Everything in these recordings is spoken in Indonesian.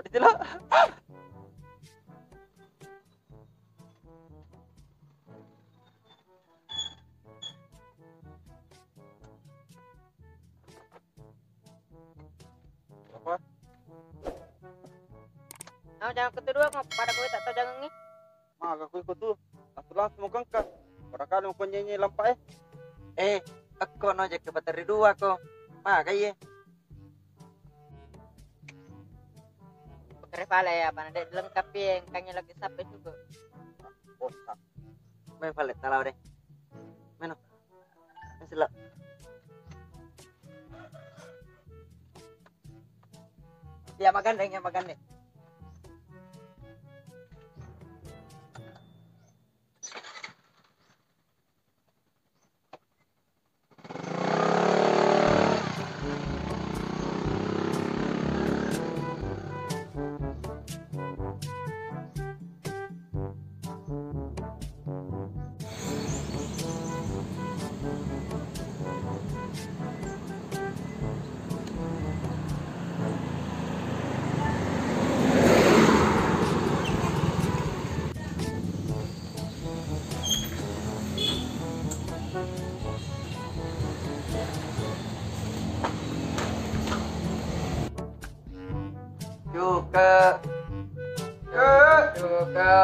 Itu loh. Apa? Nah, jangan kedua mau pada gue tak tahu jangan ni. Mak aku ikut tuh. Aku langsung mau kengkak. Barangkali mau nyanyi lampai. Aku nojek ke bateri 2 ko. Kayak Pakai pala ya, mana dek lengkap yang kanya lagi sampai juga. Bosan. may palit talaw deh. Mano. Sila. Ya magandang ya magandang. Cuke. Cuke.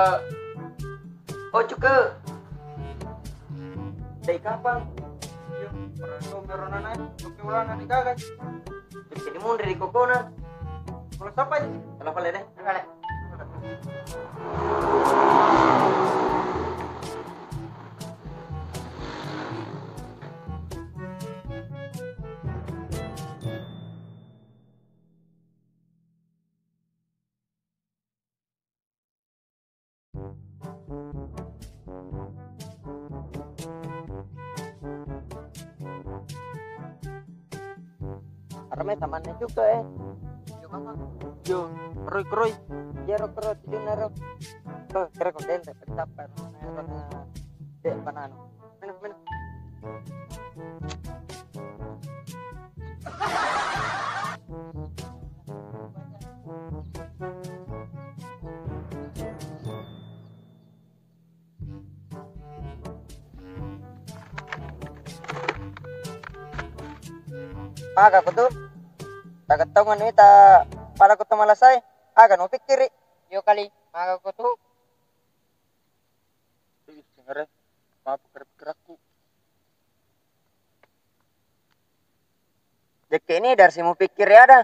Oh cuke. Dari kapan? Iya. Para kau meron na oke ulang na gagas. Jadi mundur di kokona. Kalau sampai. Kalau palit deh. Balik. Arame temannya juga Juga mah. Yo, keroy. Ya ro kero tujuh naro. Oh, kira konten tak sampai na dek panano. Mana. Aku tuh tak ketahuan ini tak pada aku tuh malasay. Mau pikir Yo kali, maka aku tuh Ih, dengar maaf pikir aku. Jeki ini dari si mau pikir ya ada.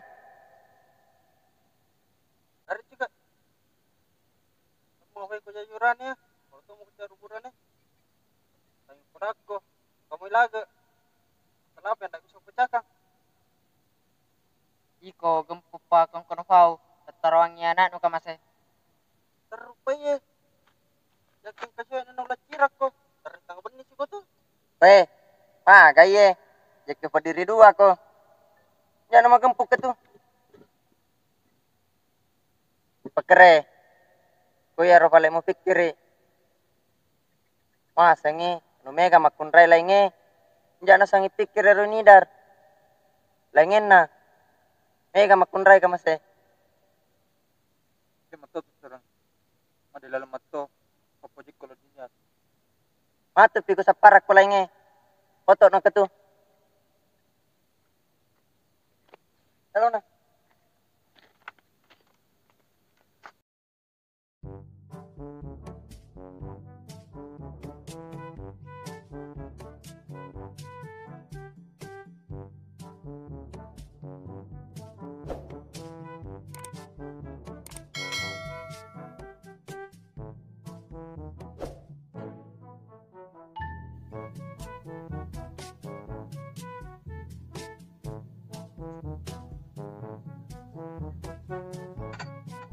Ada juga. Kamu mau ikut jajuran ya? Kalau kamu mau cari kuburan ya? Tanya pada aku. Kamu ilaga. Kenapa yang tak bisa pecahkan? iko gempu pa kong kono pau. Tatarwangnya anak nuka masih. Terupaya. Yakin kasuan yang ulah cirak kok. Terentang benih sih kok tuh. Kaye. Jeki berdiri 2 ko. Jangan nama gempuk ke tuh. Pekere. Ko ya ro pale mau pikir. Sangi no mega makunrai lainge. Jangan sangi pikir ro nidar. Laingen na. Mega makunrai ka masih. Dia mato tuh sekarang. Ada dalam mato. Kapojik kalau dilihat. Matut piko sa parak ko lainge. Foto na ka tuh. Halo na.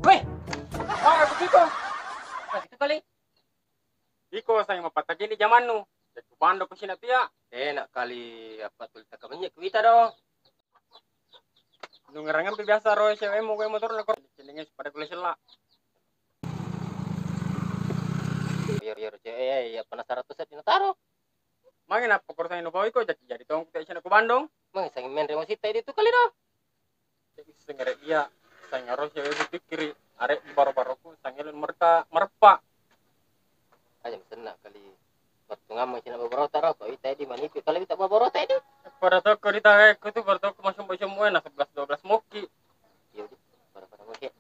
Weh, Aku Iko. itu kali. Iko saya mapatagi ni zaman nu. Jadi bando ko sina tiya. Enak kali apa tuh tak banyak kita dong. Nung ngerangan biasa roy cewek mau gue motor lekor. Cilingnya pada kulit selak. Biar ya penasaran tuh saya taruh. Mangin apa kor saya nubawi ko jadi tong kita sina ko Bandung. Mang sangin men remo sita itu kali dong. Jadi sengere dia. Saya harus jadi pikir arek di baru-baruku sangelin merpa. Aja mesen nak kali waktu ngamuk cina beberapa taruh kau itu di mana itu kalau kita beberapa tadi Pada toko di tahe itu baru toko masuk semua nah 11-12 moki. iya di pada mungkin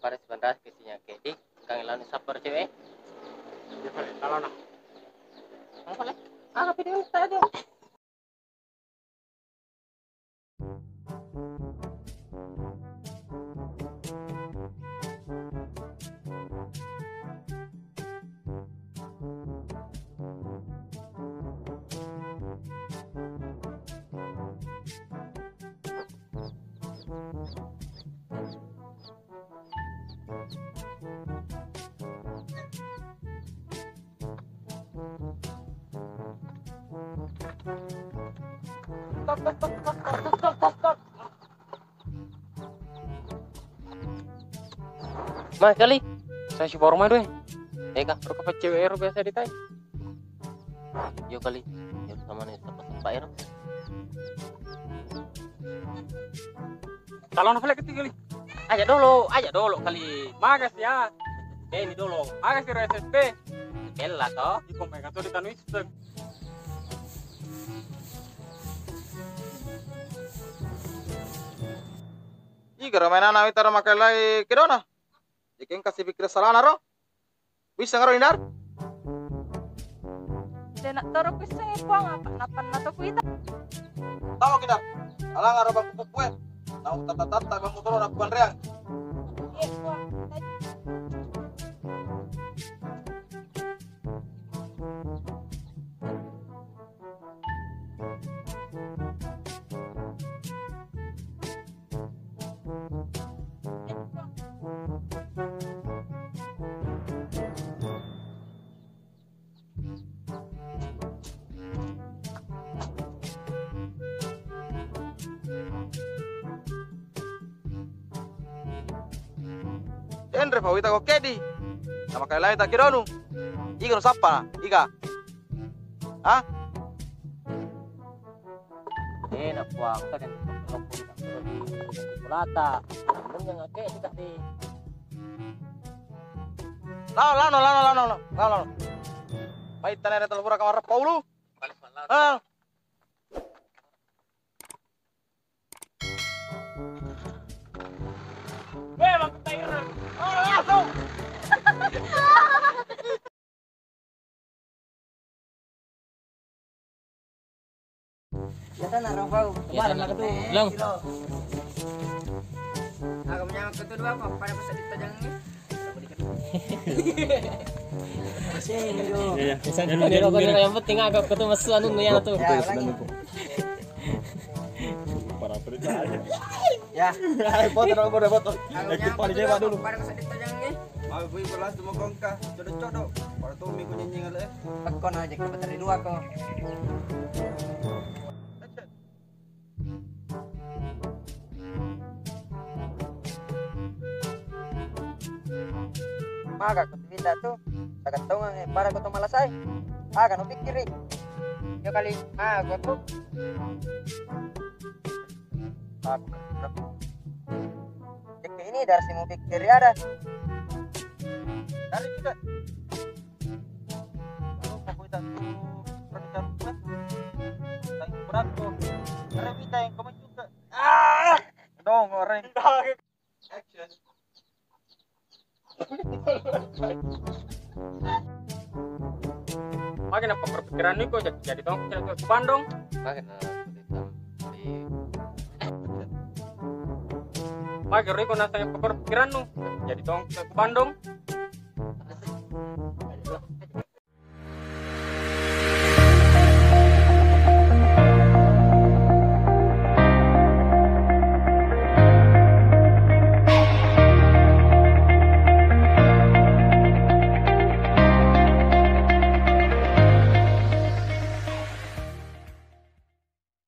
pada sebentar kesinya kayak di kang lawan sabar cewek Di balik kalau nak. apa lagi video saja Mas kali saya si baru main deh. Kak, perlu cewek biasa di tay. yo kali yo sama nih tempat air Kalau nak balik ketiga kali. Aja dulu kali. Magas ya. Ini dulu. Magas kira SSP. kelah toh Di komeng atau di tanwis. Gara mainan awi tara makai lai kedona. Jika kasih pikir salah naro. Bisa ngaro indar. Dan nak taruh pisang ipang apa napan nato kuita. Tahu kita. Alang ngaro bang pupue. Tahu tata bang motor nak bukan reang. Iya kuah. Endre pawita ko kedi. Nama kai lai tak kironu. Iga no sapa. Iga. Hah? nak buang kan di kulata namun yang ake tidak di Lano. Mai tanere telpura kamar Paulu. Ah. Bang Taira. Langsung. Ya kan narong kau. Kemarin lah ketu. Lang. Aku punya kedua kok pada bisa ditajangnya. Iya. Ini rokok yang penting agak ketemu anu ya tuh. Ya, ulangi. Para perintah aja. Ya. Foto. Aku punya dulu. Pada bisa ditajangnya. Mau bui belas tu mau kongka. Jodoh. Para tu minggu nyanyi ngale. Pekon aja kita dari dua kok. Maga ko kita tuh tagatong para ko malasay. Kan pikir yo kali ko tuh. Cek ini dari si mau pikir ya ada. Dari juga. Kalau mau kita tuh pernikahan juga. Tanggung berat tuh. Karena kita yang kamu juga. Dong orang. Action. Makin apa perpikiran nih kok jadi tong ke Bandung. Makin Makin riko nasanya perpikiran nu jadi tong ke Bandung.